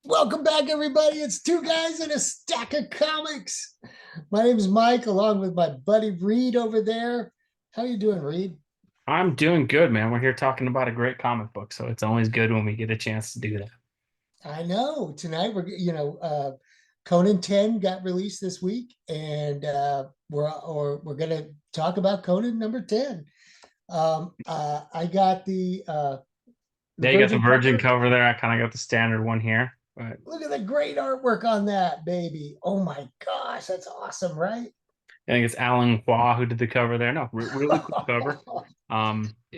Welcome back, everybody. It's two guys and a stack of comics. My name is Mike, along with my buddy Reed over there. How you doing, Reed? I'm doing good, man. We're here talking about a great comic book, so it's always good when we get a chance to do that. I know tonight Conan 10 got released this week, and we're gonna talk about Conan number 10. I got the Yeah, you got the Virgin Virgin cover. cover there. I kind of got the standard one here, but Look at the great artwork on that, baby. Oh my gosh, that's awesome, right? I think it's Alan Hua who did the cover there. No, really cool cover.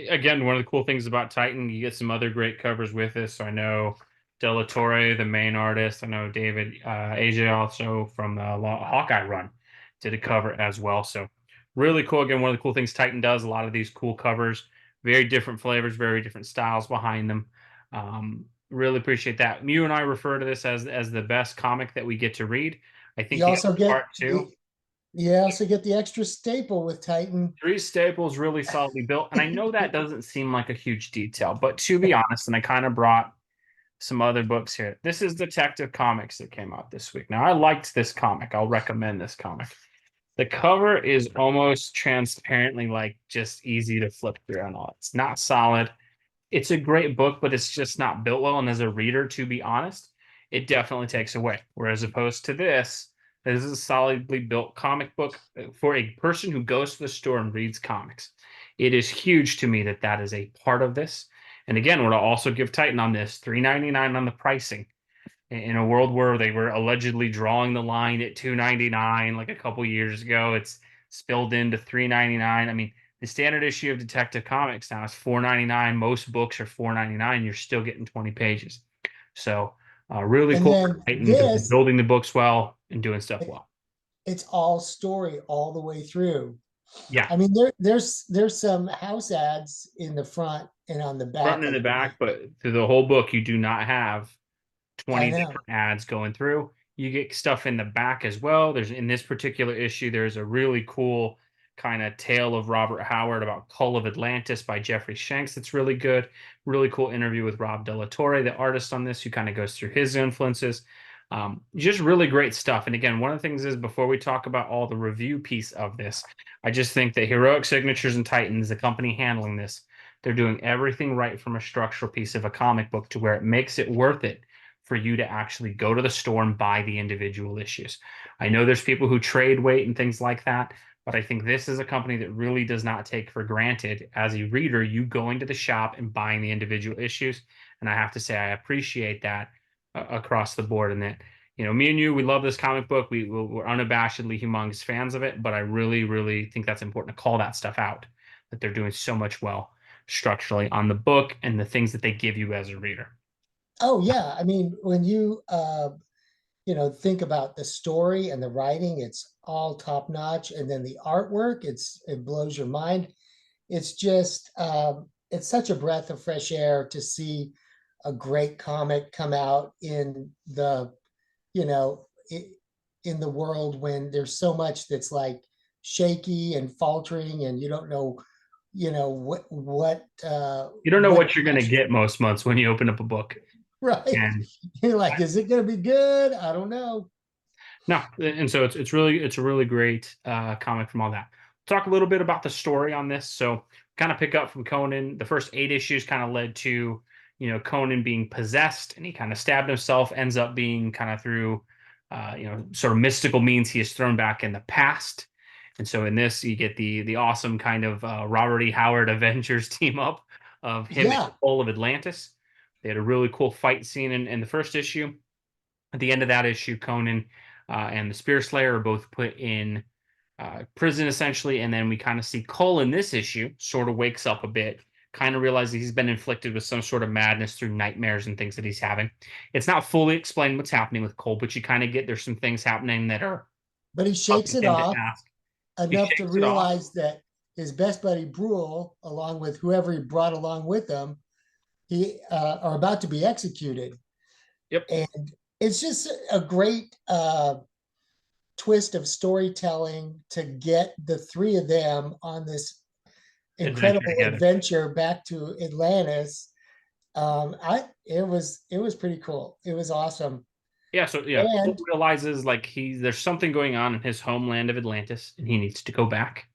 Again, one of the cool things about Titan, you get some other great covers with this. So I know Della Torre, the main artist. I know David Aja also from the Hawkeye run did a cover as well. So really cool. Again, one of the cool things Titan does, a lot of these cool covers, very different flavors, very different styles behind them. Really appreciate that. You and I refer to this as the best comic that we get to read. I think You the also other get part too. you also get the extra staple with Titan. Three staples really solidly built. And I know that doesn't seem like a huge detail, but to be honest, and I kind of brought some other books here. This is Detective Comics that came out this week. Now, I liked this comic. I'll recommend this comic. The cover is almost transparently like just easy to flip through and all. It's not solid. It's a great book, but it's just not built well. And as a reader, to be honest, it definitely takes away. Whereas opposed to this is a solidly built comic book for a person who goes to the store and reads comics. It is huge to me that that is a part of this. And again, what I'll also give Titan on this, $3.99 on the pricing. In a world where they were allegedly drawing the line at $2.99 like a couple years ago, it's spilled into $3.99. I mean, the standard issue of Detective Comics now is $4.99. Most books are $4.99. You're still getting 20 pages. So really And cool for then Titan this, building the books well and doing stuff well. it's all story all the way through. Yeah, I mean, there's some house ads in the front and on the front back and of the the. back, but through the whole book, you do not have I 20 know. different ads going through. You get stuff in the back as well. There's in this particular issue, there's a really cool kind of tale of Robert Howard about Cull of Atlantis by Jeffrey Shanks. That's really good. Really cool interview with Rob Della Torre, the artist on this, who kind of goes through his influences. Just really great stuff. And again, one of the things is before we talk about all the review piece of this, I just think that Heroic Signatures and Titans, the company handling this, they're doing everything right from a structural piece of a comic book to where it makes it worth it for you to actually go to the store and buy the individual issues. I know there's people who trade weight and things like that, but I think this is a company that really does not take for granted as a reader you going to the shop and buying the individual issues. And I have to say, I appreciate that across the board. And that, me and you, we love this comic book. We're unabashedly humongous fans of it, but I really, really think that's important to call that stuff out, that they're doing so much well structurally on the book and the things that they give you as a reader. Oh yeah, I mean, when you think about the story and the writing, it's all top notch, and then the artwork, it blows your mind. It's just it's such a breath of fresh air to see a great comic come out in the you know in the world when there's so much that's like shaky and faltering, and you don't know You don't know what what you're going to direction. get most months when you open up a book. Right, And you're like, is it going to be good? I don't know. no, and so it's a really great comic from all that. Talk a little bit about the story on this. So kind of pick up from Conan. The first 8 issues kind of led to Conan being possessed, and he kind of stabbed himself. Ends up being kind of through sort of mystical means he is thrown back in the past. And so in this, you get the awesome kind of Robert E. Howard Avengers team up of him and Yeah. all of Atlantis. They had a really cool fight scene in the first issue. At the end of that issue, Conan and the Spear Slayer are both put in prison essentially, and then we kind of see Cole in this issue sort of wakes up a bit, kind of realizes he's been inflicted with some sort of madness through nightmares and things that he's having. It's not fully explained what's happening with Cole, but you kind of get there's some things happening that are But he shakes causing it him to off ask. He enough to shakes it off. realize that his best buddy Brule, along with whoever he brought along with him, he are about to be executed. Yep. And it's just a great twist of storytelling to get the three of them on this Adventure incredible together. adventure back to Atlantis. It was pretty cool. It was awesome. Yeah, so yeah, Cole And realizes like there's something going on in his homeland of Atlantis, and he needs to go back.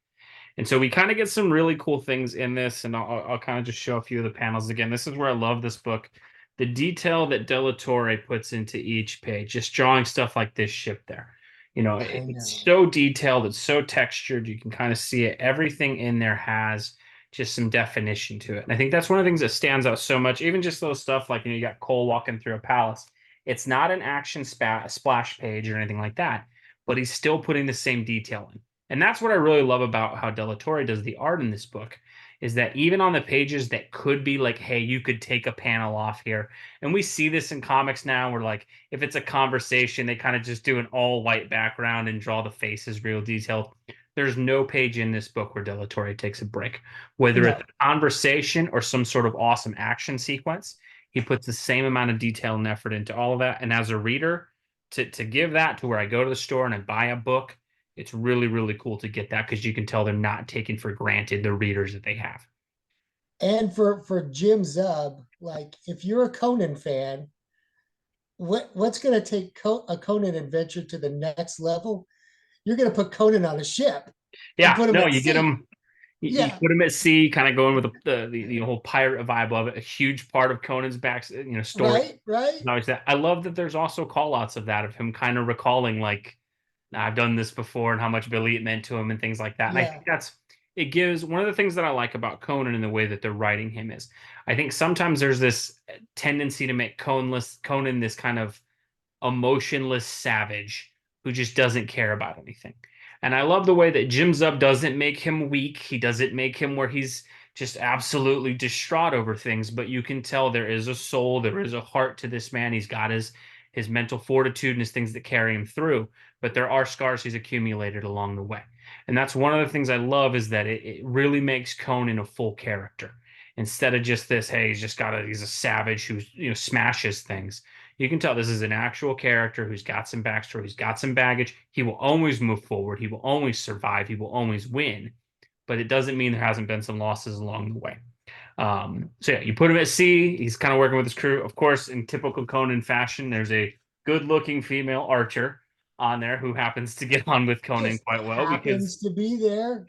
And so we kind of get some really cool things in this, and I'll kind of just show a few of the panels again. This is where I love this book. The detail that De La Torre puts into each page, just drawing stuff like this ship there. I It's know. so detailed, it's so textured, you can kind of see it. Everything in there has just some definition to it. And I think that's one of the things that stands out so much, even just those stuff like, you got Cole walking through a palace. It's not an action splash page or anything like that, but he's still putting the same detail in. And that's what I really love about how De La Torre does the art in this book, is that even on the pages that could be like, hey, you could take a panel off here. And we see this in comics now where like if it's a conversation, they kind of just do an all white background and draw the faces real detailed. There's no page in this book where De La Torre takes a break. Whether it's No. a conversation or some sort of awesome action sequence, he puts the same amount of detail and effort into all of that. And as a reader, to give that to where I go to the store and I buy a book, it's really, really cool to get that because you can tell they're not taking for granted the readers that they have. And for Jim Zub, like if you're a Conan fan, what's going to take a Conan adventure to the next level? You're going to put Conan on a ship and Yeah, put him no, at you get sea. them. You Yeah, put them at sea, kind of going with the whole pirate vibe of it. A huge part of Conan's story. right, right. Always that. I love that there's also call outs of that, of him kind of recalling like, "Nah, I've done this before and how much Billy it meant to him and things like that. And I Yeah, think it gives one of the things that I like about Conan and the way that they're writing him is I think sometimes there's this tendency to make Conan this kind of emotionless savage who just doesn't care about anything. And I love the way that Jim Zub doesn't make him weak. He doesn't make him where he's just absolutely distraught over things, but you can tell there is a soul, there is a heart to this man. He's got his mental fortitude and his things that carry him through, but there are scars he's accumulated along the way. And that's one of the things I love is that it really makes Conan a full character instead of just this, hey, he's a savage who smashes things. You can tell this is an actual character who's got some backstory, who's got some baggage. He will always move forward. He will always survive. He will always win. But it doesn't mean there hasn't been some losses along the way. So yeah, you put him at sea. He's kind of working with his crew. Of course, in typical Conan fashion, there's a good-looking female archer on there who happens to get on with Conan just quite well because happens to be there.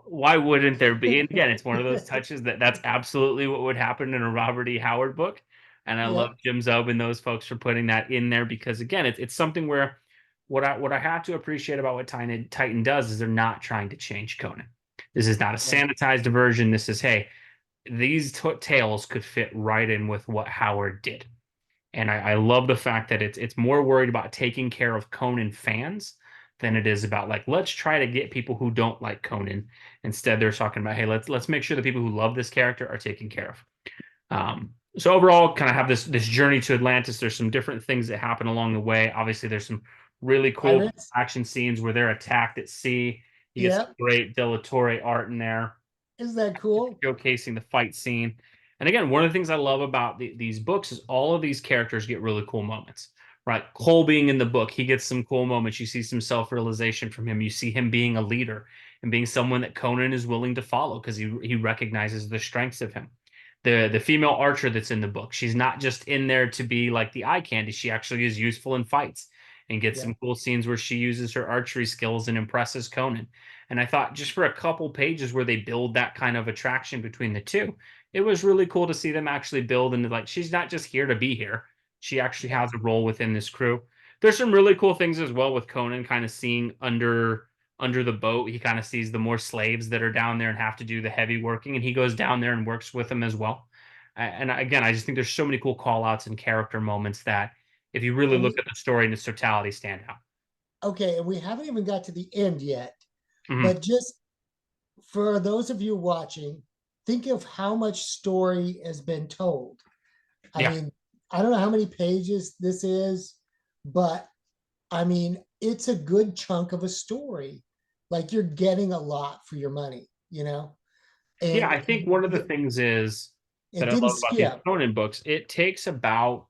why wouldn't there be? And again, it's one of those touches that's absolutely what would happen in a Robert E. Howard book. And I love Yep, Jim Zub and those folks for putting that in there because again, it's something where what I have to appreciate about what Titan does is they're not trying to change Conan. This is not a right. sanitized version. This is, hey, these tales could fit right in with what Howard did. And I love the fact that it's more worried about taking care of Conan fans than it is about like let's try to get people who don't like Conan. Instead, they're talking about hey, let's make sure the people who love this character are taken care of. So overall, kind of have this journey to Atlantis. There's some different things that happen along the way. Obviously, there's some really cool Pirates. action scenes where they're attacked at sea. You get some Yep. great De La Torre art in there Isn't that cool? showcasing the fight scene. And again, one of the things I love about these books is all of these characters get really cool moments, right? Cole being in the book, he gets some cool moments. You see some self realization from him. You see him being a leader and being someone that Conan is willing to follow because he recognizes the strengths of him. The female archer that's in the book, she's not just in there to be like the eye candy. She actually is useful in fights and gets Yeah. some cool scenes where she uses her archery skills and impresses Conan. And I thought just for a couple pages where they build that kind of attraction between the two, it was really cool to see them actually build and like she's not just here to be here. She actually Yeah. has a role within this crew. There's some really cool things as well with Conan kind of seeing under the boat. He kind of sees the more slaves that are down there and have to do the heavy working, and he goes down there and works with them as well. And again, I just think there's so many cool call outs and character moments that if you really And look we at the story in its totality stand out. okay, and we haven't even got to the end yet. Mhm. But just for those of you watching, think of how much story has been told. I Yeah. mean, I don't know how many pages this is, but I mean, it's a good chunk of a story. Like you're getting a lot for your money. Yeah, And I think one of the things is that it I didn't love about these skip. Conan books, it takes about,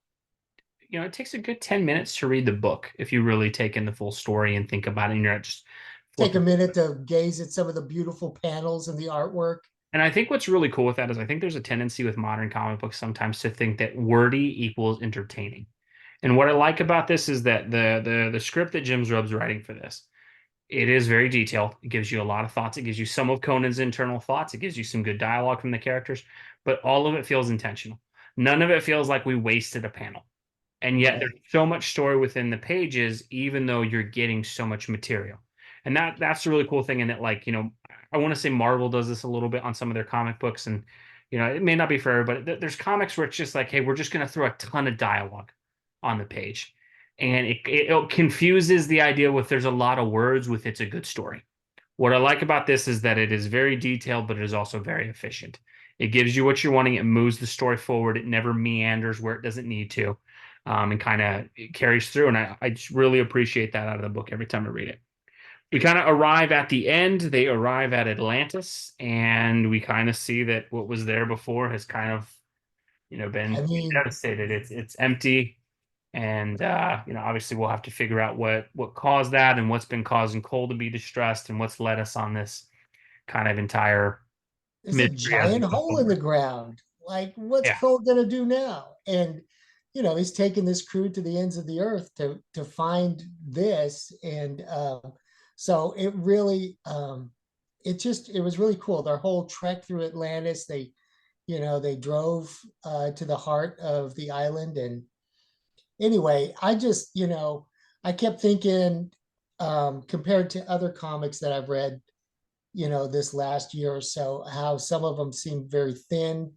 it takes a good 10 minutes to read the book if you really take in the full story and think about it and you're not just Take a flipping. minute to gaze at some of the beautiful panels and the artwork. And I think what's really cool with that is I think there's a tendency with modern comic books sometimes to think that wordy equals entertaining. And what I like about this is that the script that Jim Zub's writing for this, it is very detailed. It gives you a lot of thoughts. It gives you some of Conan's internal thoughts. It gives you some good dialogue from the characters, but all of it feels intentional. None of it feels like we wasted a panel. And yet there's Right. so much story within the pages, even though you're getting so much material. And that's the really cool thing in that, like, I want to say Marvel does this a little bit on some of their comic books, and it may not be for everybody. There's comics where it's just like, hey, we're just going to throw a ton of dialogue on the page, and it confuses the idea with there's a lot of words with it's a good story. What I like about this is that it is very detailed, but it is also very efficient. It gives you what you're wanting. It moves the story forward. It never meanders where it doesn't need to, and kind of carries through. And I just really appreciate that out of the book every time I read it. We kind of arrive at the end. They arrive at Atlantis, and we kind of see that what was there before has kind of, I been mean, devastated. It's empty, and obviously we'll have to figure out what caused that and what's been causing Cole to be distressed and what's led us on this kind of entire there's a mystery as we giant go hole in the forward. ground. Like, what's Yeah. Cole gonna do now? And he's taking this crew to the ends of the earth to find this. And so it really, it was really cool. Their whole trek through Atlantis. They drove to the heart of the island. And anyway, I kept thinking, compared to other comics that I've read, this last year or so, how some of them seem very thin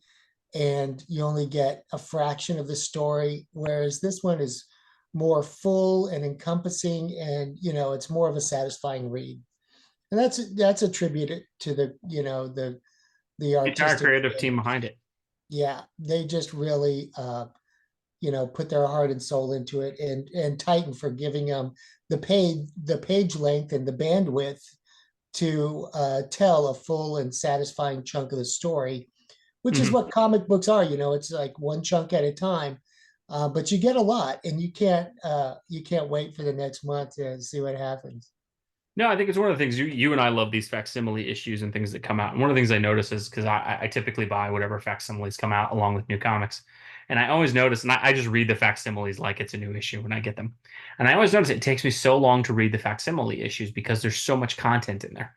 and you only get a fraction of the story, whereas this one is more full and encompassing, and it's more of a satisfying read. And that's attributed to the The entire artistic creative team and behind it. yeah, they just really put their heart and soul into it, and Titan for giving them the page length and the bandwidth to tell a full and satisfying chunk of the story, which is Mhm. what comic books are. It's like one chunk at a time, but you get a lot, and you can't wait for the next month to see what happens. No, I think it's one of the things you and I love these facsimile issues and things that come out. And one of the things I notice is because I typically buy whatever facsimiles come out along with new comics. And I always notice, and I just read the facsimiles like it's a new issue when I get them. And I always notice it takes me so long to read the facsimile issues because there's so much content in there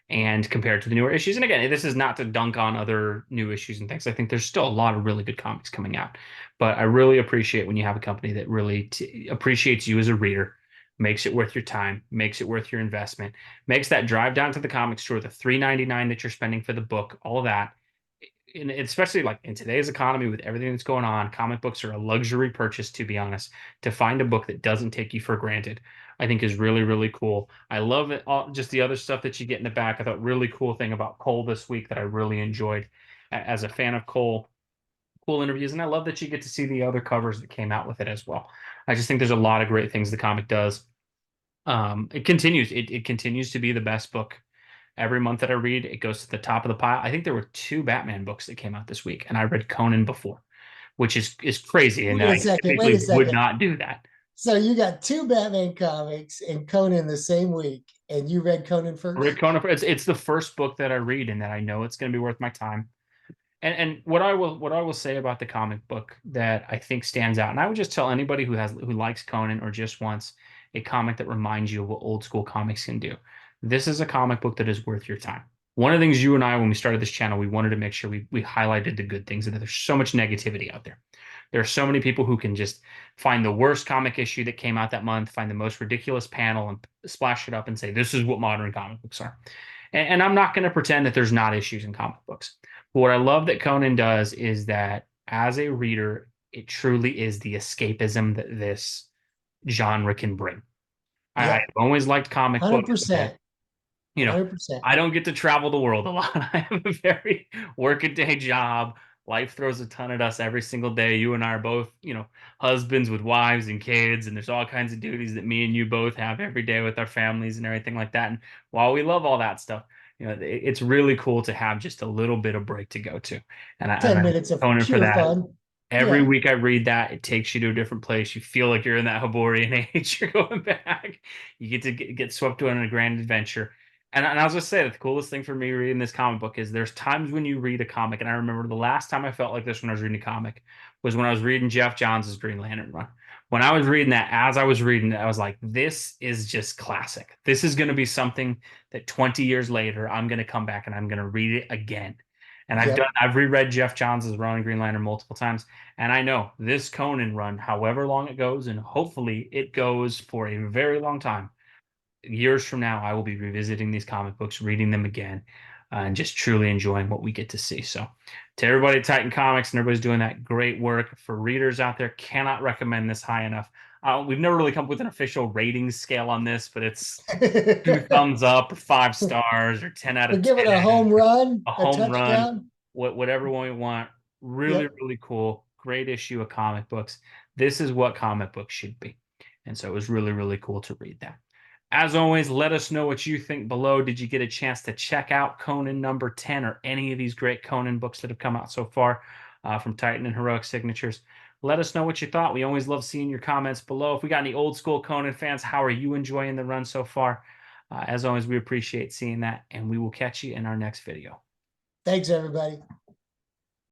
and compared to the newer issues. And again, this is not to dunk on other new issues and things. I think there's still a lot of really good comics coming out, but I really appreciate when you have a company that really appreciates you as a reader, makes it worth your time, makes it worth your investment, makes that drive down to the comic store, the $3.99 that you're spending for the book, all of that. And especially like in today's economy with everything that's going on, comic books are a luxury purchase, to be honest. To find a book that doesn't take you for granted, I think is really, really cool. I love it. All just the other stuff that you get in the back. I thought really cool thing about Cole this week that I really enjoyed as a fan of Cole. Cool interviews, and I love that you get to see the other covers that came out with it as well. I just think there's a lot of great things the comic does. It continues. It continues to be the best book every month that I read. It goes to the top of the pile. I think there were two Batman books that came out this week, and I read Conan before, which is crazy, and Wait a I second. Wait a typically would second. not do that. So you got two Batman comics and Conan the same week, and you read Conan I read first? Conan. It's the first book that I read, and that I know it's going to be worth my time. And what I will say about the comic book that I think stands out, and I would just tell anybody who likes Conan or just wants a comic that reminds you of what old school comics can do. This is a comic book that is worth your time. One of the things you and I, when we started this channel, we wanted to make sure we highlighted the good things, and that there's so much negativity out there. There are so many people who can just find the worst comic issue that came out that month, find the most ridiculous panel, and splash it up and say, this is what modern comic books are. And I'm not going to pretend that there's not issues in comic books. But what I love that Conan does is that as a reader, it truly is the escapism that this genre can bring. I've Yep. always liked comic books that 100%. you know, 100%. I don't get to travel the world a lot. I have a very workaday job. Life throws a ton at us every single day. You and I are both, husbands with wives and kids, and there's all kinds of duties that me and you both have every day with our families and everything like that. And while we love all that stuff, it's really cool to have just a little bit of break to go to. And 10 I'm minutes of Conan for pure that. fun. Every Yeah. week I read that, it takes you to a different place. You feel like you're in that Haborian age. You're going back. You get to get swept on a grand adventure. And I was just saying, the coolest thing for me reading this comic book is there's times when you read a comic, and I remember the last time I felt like this when I was reading a comic was when I was reading Jeff Johns' Green Lantern run. When I was reading that, as I was reading it, I was like, this is just classic. This is going to be something that 20 years later, I'm going to come back and I'm going to read it again. And Yep. I've reread Jeff Johns' run in Green Lantern multiple times. And I know this Conan run, however long it goes, and hopefully it goes for a very long time, years from now, I will be revisiting these comic books, reading them again, and just truly enjoying what we get to see. So, to everybody at Titan Comics and everybody's doing that great work, for readers out there, cannot recommend this high enough. We've never really come up with an official rating scale on this, but it's two thumbs up or 5 stars or 10 out We'll of give it a 10, home run, a a home run, touchdown. whatever one we want. Really, Yep. really cool. Great issue of comic books. This is what comic books should be. And so it was really, really cool to read that. As always, let us know what you think below. Did you get a chance to check out Conan number 10 or any of these great Conan books that have come out so far from Titan and Heroic Signatures? Let us know what you thought. We always love seeing your comments below. If we got any old school Conan fans, how are you enjoying the run so far? As always, we appreciate seeing that, and we will catch you in our next video. Thanks, everybody.